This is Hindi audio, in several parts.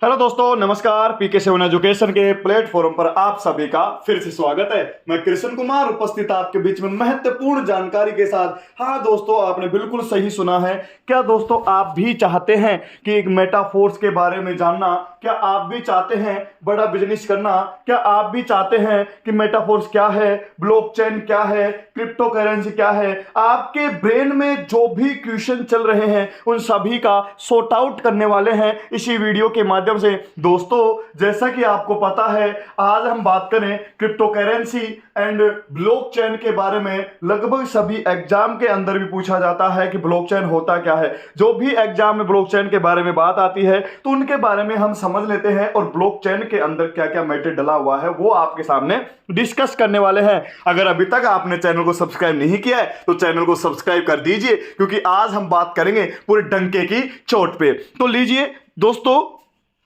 हेलो दोस्तों, नमस्कार। पीके सेवन एजुकेशन के प्लेटफॉर्म पर आप सभी का फिर से स्वागत है। मैं कृष्ण कुमार उपस्थित आपके बीच में महत्वपूर्ण जानकारी के साथ। हाँ दोस्तों, आपने बिल्कुल सही सुना है। क्या दोस्तों आप भी चाहते हैं कि एक मेटाफोर्स के बारे में जानना? क्या आप भी चाहते हैं बड़ा बिजनेस करना? क्या आप भी चाहते हैं कि मेटाफोर्स क्या है, ब्लॉकचेन क्या है, क्रिप्टो करेंसी क्या है? आपके ब्रेन में जो भी क्वेश्चन चल रहे हैं उन सभी का सॉर्ट आउट करने वाले हैं इसी वीडियो के माध्यम से। दोस्तों, जैसा कि आपको पता है, आज हम बात करें क्रिप्टो करेंसी एंड ब्लॉकचेन के बारे में। लगभग सभी एग्जाम के अंदर भी पूछा जाता है कि ब्लॉकचेन होता क्या है। जो भी एग्जाम में ब्लॉकचेन के बारे में बात आती है तो उनके बारे में हम समझ लेते हैं और ब्लॉकचेन के अंदर क्या क्या मैटर डला हुआ है वो आपके सामने डिस्कस करने वाले हैं। अगर अभी तक आपने चैनल को सब्सक्राइब नहीं किया है तो चैनल को सब्सक्राइब कर दीजिए, क्योंकि आज हम बात करेंगे पूरे डंके की चोट पे। तो लीजिए दोस्तों,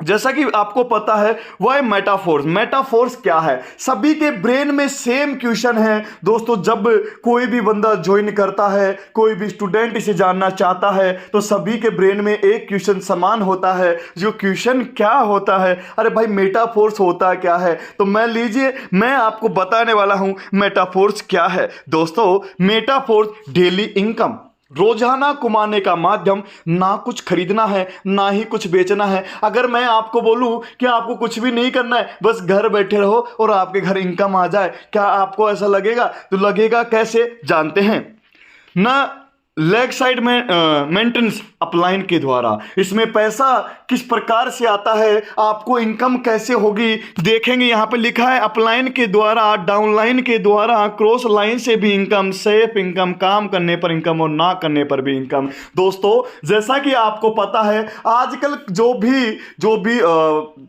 जैसा कि आपको पता है वह मेटाफोर्स। मेटाफोर्स क्या है? सभी के ब्रेन में सेम क्वेश्चन है दोस्तों। जब कोई भी बंदा ज्वाइन करता है, कोई भी स्टूडेंट इसे जानना चाहता है, तो सभी के ब्रेन में एक क्वेश्चन समान होता है। जो क्वेश्चन क्या होता है? अरे भाई, मेटाफोर्स होता क्या है? तो मैं आपको बताने वाला हूं मेटाफोर्स क्या है। दोस्तों, मेटाफोर्स डेली इनकम, रोजाना कमाने का माध्यम। ना कुछ खरीदना है ना ही कुछ बेचना है। अगर मैं आपको बोलूं कि आपको कुछ भी नहीं करना है, बस घर बैठे रहो और आपके घर इनकम आ जाए, क्या आपको ऐसा लगेगा? तो लगेगा कैसे, जानते हैं ना। लेग साइड में मेंटेनेंस अपलाइन के द्वारा इसमें पैसा किस प्रकार से आता है, आपको इनकम कैसे होगी, देखेंगे। यहां पे लिखा है अपलाइन के द्वारा, डाउनलाइन के द्वारा, क्रॉस लाइन से भी इनकम, सेफ इनकम, काम करने पर इनकम और ना करने पर भी इनकम। दोस्तों, जैसा कि आपको पता है, आजकल जो भी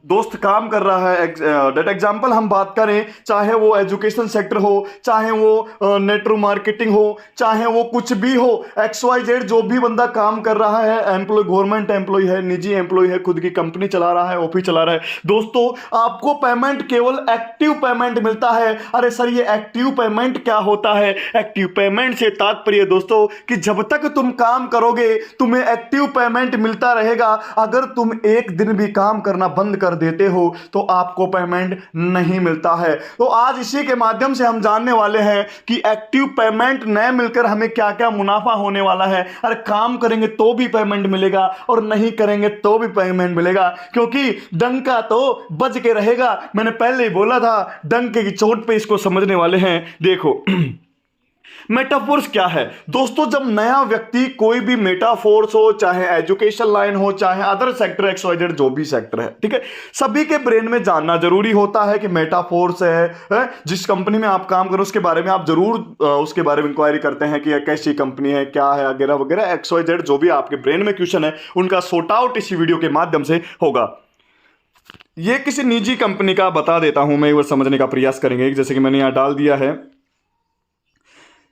दोस्त काम कर रहा है, डेट एग्जाम्पल हम बात करें, चाहे वो एजुकेशन सेक्टर हो, चाहे वो नेटवर्क मार्केटिंग हो, चाहे वो कुछ भी हो, XYZ जो भी बंदा काम कर रहा है, एम्प्लॉय, गवर्नमेंट एम्प्लॉय है, निजी एम्प्लॉय है, खुद की कंपनी चला रहा है, ऑफिस चला रहा है, दोस्तों आपको पेमेंट केवल एक्टिव पेमेंट मिलता है। अरे सर, ये एक्टिव पेमेंट क्या होता है? एक्टिव पेमेंट से तात्पर्य दोस्तों कि जब तक तुम काम करोगे तुम्हें एक्टिव पेमेंट मिलता रहेगा। अगर तुम एक दिन भी काम करना बंद कर देते हो तो आपको पेमेंट नहीं मिलता है। तो आज इसी के माध्यम से हम जानने वाले हैं कि एक्टिव पेमेंट न मिलकर हमें क्या क्या मुनाफा होने वाला है। अरे काम करेंगे तो भी पेमेंट मिलेगा और नहीं करेंगे तो भी पेमेंट मिलेगा, क्योंकि डंका तो बज के रहेगा। मैंने पहले ही बोला था, डंके की चोट पे इसको समझने वाले हैं। देखो मेटाफोर्स क्या है दोस्तों? जब नया व्यक्ति कोई भी मेटाफोर्स हो, चाहे एजुकेशन लाइन हो, चाहे अदर सेक्टर, XYZ जो भी सेक्टर है, ठीक है, सभी के ब्रेन में जानना जरूरी होता है कि मेटाफोर्स है। जिस कंपनी में आप काम करो उसके बारे में आप जरूर उसके बारे में इंक्वायरी करते हैं कि कैसी कंपनी है, क्या है, वगैरह वगैरह। XYZ जो भी आपके ब्रेन में क्वेश्चन है उनका सॉर्ट आउट इसी वीडियो के माध्यम से होगा। ये किसी निजी कंपनी का बता देता हूं मैं, एक बार समझने का प्रयास करेंगे। जैसे कि मैंने यहां डाल दिया है,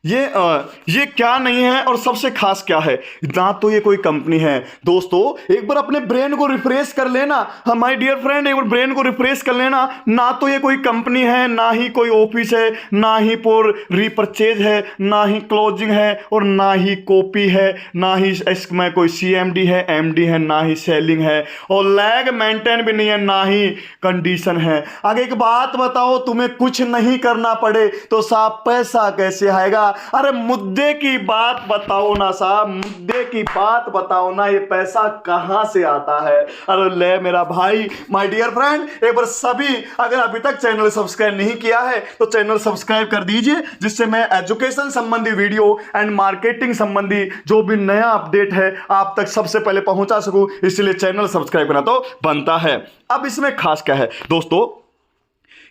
ये क्या नहीं है और सबसे खास क्या है। ना तो ये कोई कंपनी है दोस्तों, एक बार अपने ब्रेन को रिफ्रेश कर लेना। हमारे डियर फ्रेंड, एक बार ब्रेन को रिफ्रेश कर लेना। ना तो ये कोई कंपनी है, ना ही कोई ऑफिस है, ना ही फॉर रीपरचेज है, ना ही क्लोजिंग है, और ना ही कॉपी है, ना ही इसमें कोई CMD है, MD है, ना ही सेलिंग है, और लैग मेंटेन भी नहीं है, ना ही कंडीशन है। आगे एक बात बताओ, तुम्हें कुछ नहीं करना पड़े तो साहब पैसा कैसे आएगा? अरे मुद्दे की बात बताओ ना साहब, मुद्दे की बात बताओ ना, ये पैसा कहां से आता है? अरे ले मेरा भाई, माय डियर फ्रेंड, एक बार सभी अगर अभी तक चैनल सब्सक्राइब नहीं किया है तो चैनल सब्सक्राइब कर दीजिए, जिससे मैं एजुकेशन संबंधी वीडियो एंड मार्केटिंग संबंधी जो भी नया अपडेट है आप तक सबसे पहले पहुंचा सकूं। इसलिए चैनल सब्सक्राइब करना तो बनता है। अब इसमें खास क्या है दोस्तों,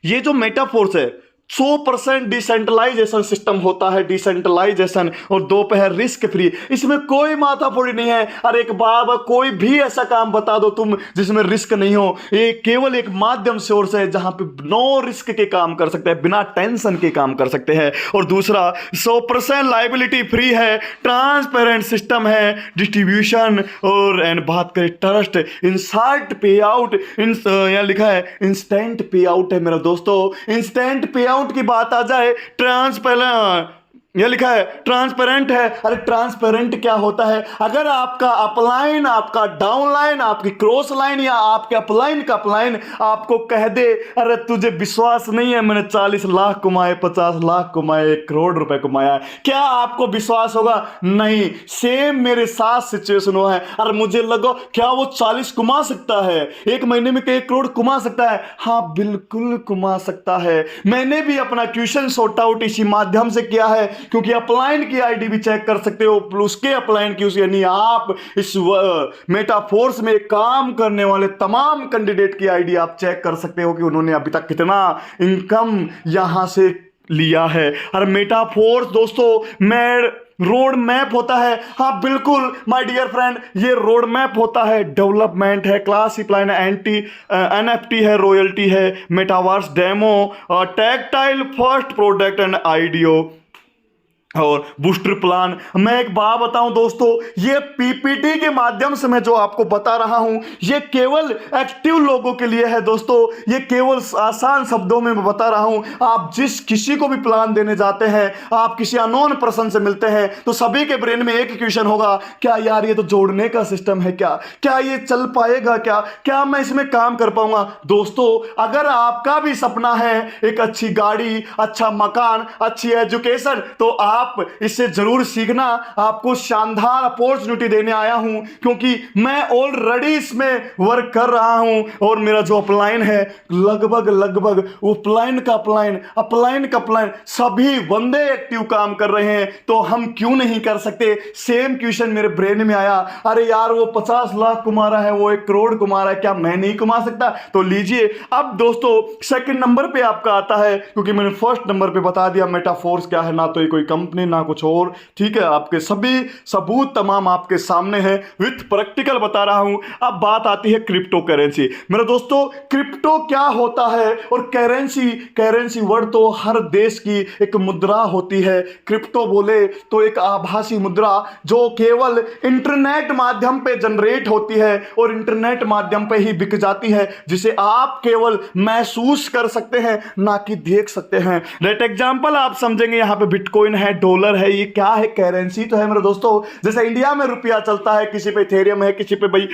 ये जो मेटाफोर्स है 100% डिसेंट्रलाइजेशन सिस्टम होता है, डिसेंट्रलाइजेशन, और दोपहर रिस्क फ्री। इसमें कोई माथाफोड़ी नहीं है। अरे एक बाबा, कोई भी ऐसा काम बता दो तुम जिसमें रिस्क नहीं हो। ये केवल एक माध्यम सोर्स है जहां पे नो रिस्क के काम कर सकते हैं, बिना टेंशन के काम कर सकते हैं। और दूसरा 100% लाइबिलिटी फ्री है, ट्रांसपेरेंट सिस्टम है, डिस्ट्रीब्यूशन और एंड बात करें ट्रस्ट, इंस्टेंट पे आउट, यहां लिखा है इंस्टेंट पे आउट है मेरा दोस्तों। इंस्टेंट पे आउट की बात आ जाए, ट्रांसपेरेंट ये लिखा है ट्रांसपेरेंट है। अरे ट्रांसपेरेंट क्या होता है? अगर आपका अपलाइन, आपका डाउनलाइन, आपकी क्रॉस लाइन या आपके अपलाइन का अपलाइन आपको कह दे अरे तुझे विश्वास नहीं है मैंने 40 लाख कमाए, 50 लाख कमाए, 1 करोड़ रुपए कमाया, क्या आपको विश्वास होगा? नहीं। सेम मेरे साथ सिचुएशन हुआ है। अरे मुझे लगा क्या वो 40 कमा सकता है, 1 महीने में 1 करोड़ कमा सकता है? हाँ बिल्कुल कमा सकता है। मैंने भी अपना क्वेश्चन सॉर्ट आउट इसी माध्यम से किया है, क्योंकि अपलाइन की आईडी भी चेक कर सकते हो, उसके अपलाइन की, उस यानी आप इस मेटाफोर्स में काम करने वाले तमाम कैंडिडेट की आईडी आप चेक कर सकते हो कि उन्होंने अभी तक कितना इनकम यहां से लिया है। और मेटाफोर्स दोस्तों मैं रोड मैप होता है। हाँ बिल्कुल माय डियर फ्रेंड, ये रोड मैप होता है, डेवलपमेंट है, क्लास प्लान, NFT है, रॉयल्टी है, metaverse demo, tactile, first product and आईडियो और बूस्टर प्लान। मैं एक बात बताऊं दोस्तों, ये पीपीटी के माध्यम से मैं जो आपको बता रहा हूं ये केवल एक्टिव लोगों के लिए है दोस्तों। ये केवल आसान शब्दों में मैं बता रहा हूं। आप जिस किसी को भी प्लान देने जाते हैं, आप किसी अननोन पर्सन से मिलते हैं तो सभी के ब्रेन में एक क्वेश्चन होगा, क्या यार ये तो जोड़ने का सिस्टम है, क्या ये चल पाएगा, क्या मैं इसमें काम कर पाऊंगा? दोस्तों अगर आपका भी सपना है एक अच्छी गाड़ी, अच्छा मकान, अच्छी एजुकेशन, तो आप इससे जरूर सीखना। आपको शानदार अपॉर्चुनिटी देने आया हूं, क्योंकि मैं ऑलरेडी इसमें वर्क कर रहा हूं और मेरा जो अपलाइन है लगभग अपलाइन का अपलाइन सभी बंदे एक्टिव काम कर रहे हैं, तो हम क्यों नहीं कर सकते? सेम क्वेश्चन मेरे ब्रेन में आया, अरे यार वो 50 लाख कमा रहा है, वो 1 करोड़ कमा रहा है, क्या मैं नहीं कमा सकता? तो लीजिए अब दोस्तों सेकंड नंबर पे आपका आता है, क्योंकि मैंने फर्स्ट नंबर पे बता दिया मेटाफोर्स क्या है, ना तो ये कोई कंपनी ना कुछ और, ठीक है। आपके सभी सबूत तमाम आपके सामने हैं, विथ प्रैक्टिकल बता रहा हूं। अब बात आती है क्रिप्टो करेंसी। मेरे दोस्तों क्रिप्टो क्या होता है और करेंसी वर्ड तो हर देश की एक मुद्रा होती है। क्रिप्टो बोले तो एक आभासी मुद्रा जो केवल इंटरनेट माध्यम पे जनरेट होती है और इंटरनेट माध्यम पे ही बिक जाती है, जिसे आप केवल महसूस कर सकते हैं ना कि देख सकते हैं। लेट एग्जांपल आप समझेंगे, यहां पे बिटकॉइन है, डॉलर है, ये क्या है? करेंसी तो है मेरे दोस्तों। जैसे इंडिया में रुपया चलता है, किसी पे इथेरियम है, किसी पे भाई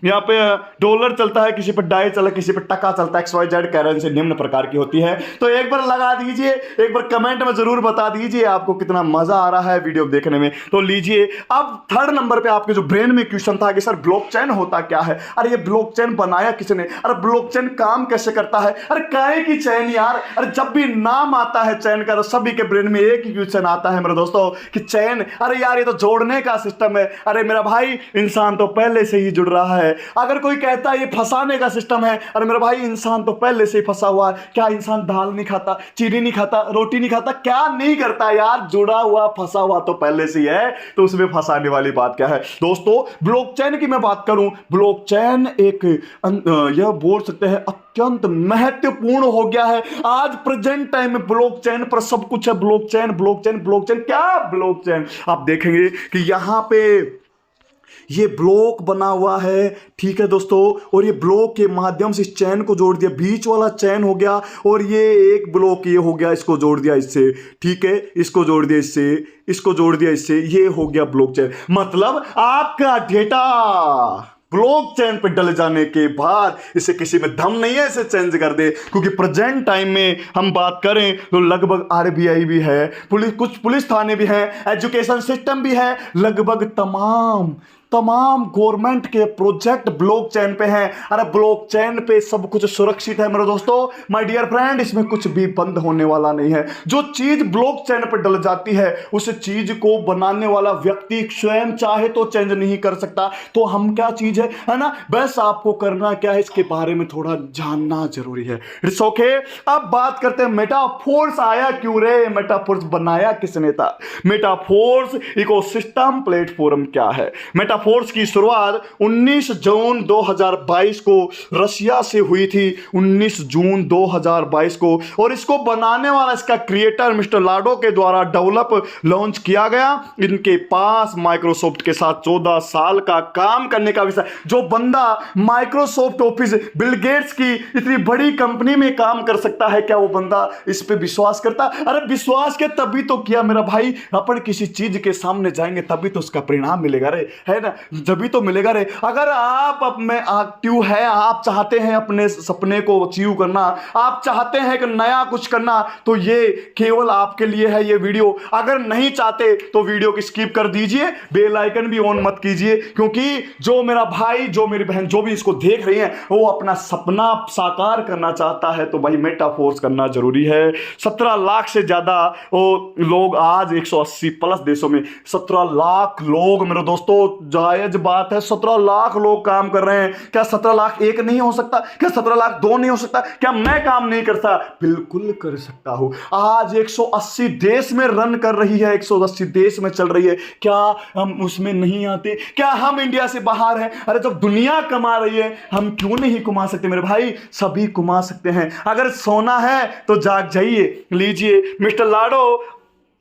यहाँ पे डॉलर चलता है, किसी पे डाई चलता है, किसी पे टका चलता है। XYZ करेंसी निम्न प्रकार की होती है। तो एक बार लगा दीजिए, एक बार कमेंट में जरूर बता दीजिए आपको कितना मजा आ रहा है वीडियो देखने में। तो लीजिए अब थर्ड नंबर पे आपके जो ब्रेन में क्वेश्चन था कि सर ब्लॉकचेन होता क्या है? अरे ये ब्लॉकचेन बनाया किसने? अरे ब्लॉकचेन काम कैसे करता है? अरे काहे की चैन यार? अरे जब भी नाम आता है चैन का तो सभी के ब्रेन में एक ही क्वेश्चन आता है मेरे दोस्तों कि चैन, अरे यार ये तो जोड़ने का सिस्टम है। अरे मेरा भाई इंसान तो पहले से ही जुड़ रहा है। अगर कोई कहता है ये फंसाने का सिस्टम है, अरे मेरा भाई इंसान तो पहले से ही फंसा हुआ है। क्या इंसान दाल नहीं खाता, चीनी नहीं खाता, रोटी नहीं खाता, क्या नहीं करता यार? जुड़ा हुआ फंसा हुआ तो पहले से ही है, तो उसमें फंसाने वाली बात क्या है? दोस्तों ब्लॉकचेन की मैं बात करूं, ब्लॉकचेन एक यह बोल सकते हैं अत्यंत महत्वपूर्ण हो गया है। आज प्रेजेंट टाइम में ब्लॉकचेन पर सब कुछ है। ब्लॉकचेन क्या? ब्लॉकचेन आप देखेंगे कि यहां पे ये ब्लॉक बना हुआ है, ठीक है दोस्तों, और ये ब्लॉक के माध्यम से इस चैन को जोड़ दिया, बीच वाला चैन हो गया, और ये एक ब्लॉक ये हो गया, इसको जोड़ दिया इससे, ठीक है, इसको जोड़ दिया इससे, इसको जोड़ दिया इससे, ये हो गया ब्लॉकचेन। मतलब आपका डेटा ब्लॉकचेन पे डल जाने के बाद इसे किसी में दम नहीं है इसे चेंज कर दे, क्योंकि प्रेजेंट टाइम में हम बात करें तो लगभग RBI भी है, कुछ पुलिस थाने भी हैं, एजुकेशन सिस्टम भी है, लगभग तमाम गवर्नमेंट के प्रोजेक्ट ब्लॉकचेन पे हैं। अरे ब्लॉकचेन पे सब कुछ सुरक्षित है मेरे दोस्तों, माय डियर फ्रेंड, इसमें कुछ भी बंद होने वाला नहीं है। जो चीज ब्लॉकचेन पे डल जाती है उस चीज को बनाने वाला व्यक्ति स्वयं चाहे तो चेंज नहीं कर सकता। तो हम क्या चीज है ना, बस आपको करना क्या है, इसके बारे में थोड़ा जानना जरूरी है। It's okay. अब बात करते हैं मेटाफोर्स आया क्यों रे, मेटाफोर्स बनाया किसने था? मेटाफोर्स इकोसिस्टम प्लेटफॉर्म क्या है? मेटाफोर्स मेटाफोर्स की शुरुआत 19 जून 2022 को रशिया से हुई थी, 19 जून 2022 को। और इसको बनाने वाला, इसका क्रिएटर मिस्टर लाडो के द्वारा डेवलप लॉन्च किया गया। इनके पास माइक्रोसॉफ्ट के साथ 14 साल का काम करने का विषय। जो बंदा माइक्रोसॉफ्ट ऑफिस, बिल गेट्स की इतनी बड़ी कंपनी में काम कर सकता है, क्या वो बंदा इस पे विश्वास करता? अरे विश्वास के तभी तो किया मेरा भाई। अपन किसी चीज के सामने जाएंगे तभी तो उसका परिणाम मिलेगा रे, है ना, जभी तो मिलेगा रे। अगर आप अब में एक्टिव है, आप चाहते हैं अपने सपने को अचीव करना, आप चाहते हैं कि नया कुछ करना, तो ये केवल आपके लिए है ये वीडियो। अगर नहीं चाहते तो वीडियो की स्किप कर दीजिए, बेल आइकन भी ऑन मत कीजिए, क्योंकि जो मेरा भाई, जो मेरी बहन, जो भी इसको देख रही है, वो अपना सपना साकार करना चाहता है, तो भाई मेटाफोर्स करना जरूरी है। 17 लाख से ज्यादा वो लोग आज 180 प्लस देशों में, 17 लाख लोग मेरे दोस्तों, जायज बात है, 17 लाख लोग काम कर रहे हैं। क्या 17 लाख एक नहीं हो सकता? क्या 17 लाख दो नहीं हो सकता? क्या मैं काम नहीं करता? बिल्कुल कर सकता हूं। आज 180 देश में रन कर रही है, 180 देश में चल रही है। क्या हम उसमें नहीं आते? क्या हम इंडिया से बाहर हैं? अरे जब दुनिया कमा रही है, हम क्यों नहीं कमा सकते मेरे भाई? सभी कमा सकते हैं। अगर सोना है तो जाग जाइए, लीजिए मिस्टर लाडो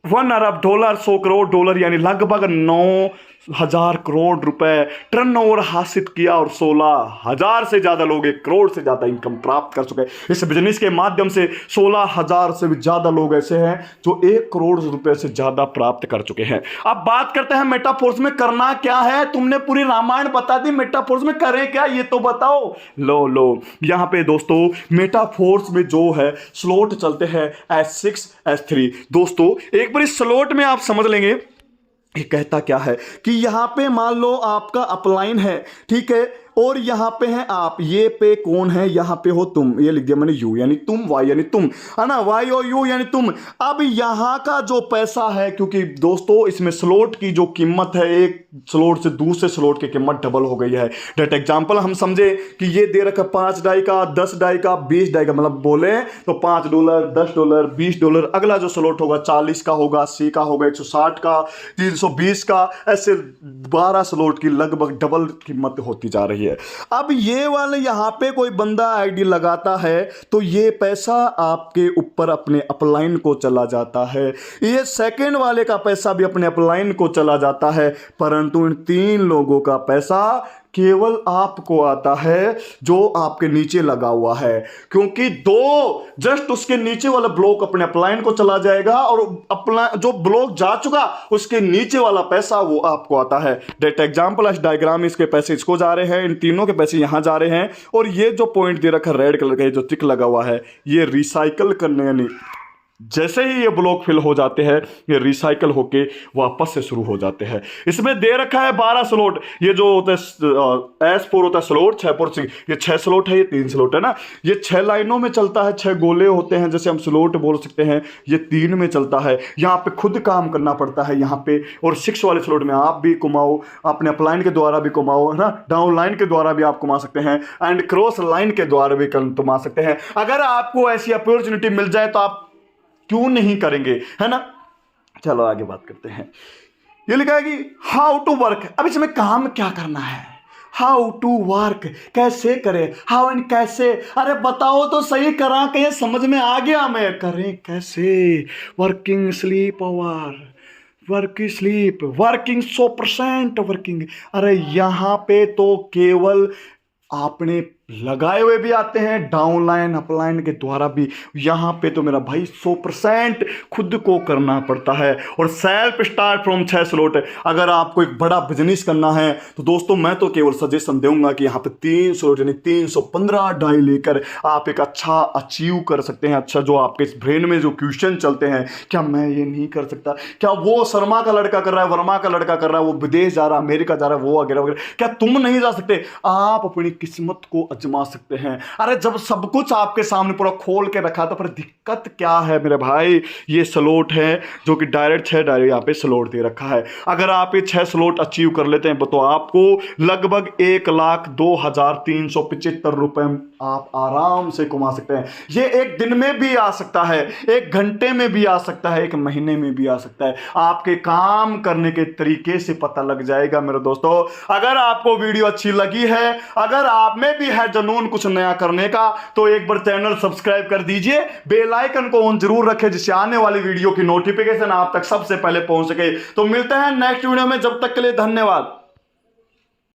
1 अरब डॉलर, 100 करोड़ डॉलर, यानी लगभग 9,000 करोड़ रुपए टर्नओवर हासिल किया, और 16,000 से ज्यादा लोग 1 करोड़ से ज्यादा इनकम प्राप्त कर चुके हैं। इस बिजनेस के माध्यम से 16,000 से भी ज्यादा लोग ऐसे हैं जो 1 करोड़ रुपए से ज्यादा प्राप्त कर चुके हैं। अब बात करते हैं मेटाफोर्स में करना क्या है। तुमने पूरी रामायण बता दी, मेटाफोर्स में करें क्या ये तो बताओ। लो यहां पे दोस्तों मेटाफोर्स में जो है स्लॉट चलते हैं S6 S3। दोस्तों एक बार इस स्लॉट में आप समझ लेंगे ये कहता क्या है कि यहां पे मान लो आपका अपलाइन है, ठीक है, और यहां पे है आप, ये पे कौन है, यहां पे हो तुम, ये लिख दिया मैंने यू यानी तुम, वाई यानी तुम, है ना, वाई और यू यानी तुम। अब यहां का जो पैसा है, क्योंकि दोस्तों इसमें स्लॉट की जो कीमत है, एक स्लॉट से दूसरे स्लॉट की कीमत डबल हो गई है। डेट एग्जांपल हम समझे कि ये दे रखा 5 डाई का, 10 डाई का, 20 डाई का, मतलब बोले तो $5, $10, $20। अगला जो स्लॉट होगा 40 का होगा, 80 का होगा, 160 का, 320 का, ऐसे 12 स्लॉट की लगभग डबल कीमत होती जा रही है। अब ये वाले यहां पे कोई बंदा आईडी लगाता है तो ये पैसा आपके ऊपर अपने अपलाइन को चला जाता है। ये सेकंड वाले का पैसा भी अपने अपलाइन को चला जाता है, परंतु इन 3 लोगों का पैसा केवल आपको आता है जो आपके नीचे लगा हुआ है, क्योंकि जस्ट उसके नीचे वाला ब्लॉक अपने अपलाइन को चला जाएगा, और अपना जो ब्लॉक जा चुका उसके नीचे वाला पैसा वो आपको आता है। डेट एग्जांपल इस डायग्राम, इसके पैसे इसको जा रहे हैं, इन तीनों के पैसे यहां जा रहे हैं, और ये जो पॉइंट दे रखा है रेड कलर का, ये जो टिक लगा हुआ है, ये रिसाइकल करने, यानी जैसे ही ये ब्लॉक फिल हो जाते हैं ये रिसाइकल होके वापस से शुरू हो जाते हैं। इसमें दे रखा है 12 स्लॉट। ये जो होता है S4 होता है स्लॉट, 6 4 6, ये 6 स्लॉट है, ये 3 स्लॉट है ना, ये 6 लाइनों में चलता है, 6 गोले होते हैं, जैसे हम स्लॉट बोल सकते हैं। ये 3 में चलता है, यहाँ पे खुद काम करना पड़ता है यहाँ पे। और 6 वाले स्लॉट में आप भी कमाओ, अपने अपलाइन के द्वारा भी कमाओ, है ना, डाउन लाइन के द्वारा भी आप कमा सकते हैं, एंड क्रॉस लाइन के द्वारा भी कमा सकते हैं। अगर आपको ऐसी अपॉर्चुनिटी मिल जाए तो आप क्यों नहीं करेंगे, है ना। चलो आगे बात करते हैं। ये लिखा है कि हाउ टू वर्क। अब इसमें काम क्या करना है, हाउ टू वर्क, कैसे करें, हाउ एंड कैसे। अरे बताओ तो सही, करा कहीं समझ में आ गया मैं, करें कैसे। Working sleep hour, work sleep, working 100% working. अरे यहां पे तो केवल आपने लगाए हुए भी आते हैं, डाउन लाइन अपलाइन के द्वारा भी। यहां पे तो मेरा भाई 100% खुद को करना पड़ता है, और सेल्फ स्टार्ट फ्रॉम 6 स्लॉट। अगर आपको एक बड़ा बिजनेस करना है तो दोस्तों मैं तो केवल सजेशन दूंगा कि यहां पे 3 स्लॉट यानी 315 डाई लेकर आप एक अच्छा अचीव कर सकते हैं। अच्छा, जो आपके इस ब्रेन में जो क्वेश्चन चलते हैं, क्या मैं ये नहीं कर सकता, क्या वो शर्मा का लड़का कर रहा है, वर्मा का लड़का कर रहा है, वो विदेश जा रहा है, अमेरिका जा रहा है, वो वगैरह वगैरह, क्या तुम नहीं जा सकते। आप अपनी किस्मत को आजमा सकते हैं। अरे जब सब कुछ आपके सामने पूरा खोल के रखा तो फिर दिक्कत क्या है मेरे भाई। ये स्लॉट है जो कि डायरेक्ट 6 डायरेक्ट यहाँ पे स्लॉट दे रखा है। अगर आप ये 6 स्लॉट अचीव कर लेते हैं तो आपको लगभग 1,02,375 रुपए आप आराम से कमा सकते हैं। ये एक दिन में भी आ सकता है, एक घंटे में भी आ सकता है, एक महीने में भी आ सकता है। आपके काम करने के तरीके से पता लग जाएगा मेरे दोस्तों। अगर आपको वीडियो अच्छी लगी है, अगर आप में भी है जुनून कुछ नया करने का, तो एक बार चैनल सब्सक्राइब कर दीजिए, बेल आइकन को ऑन जरूर रखें जिससे आने वाली वीडियो की नोटिफिकेशन आप तक सबसे पहले पहुंच सके। तो मिलते हैं नेक्स्ट वीडियो में, जब तक के लिए धन्यवाद।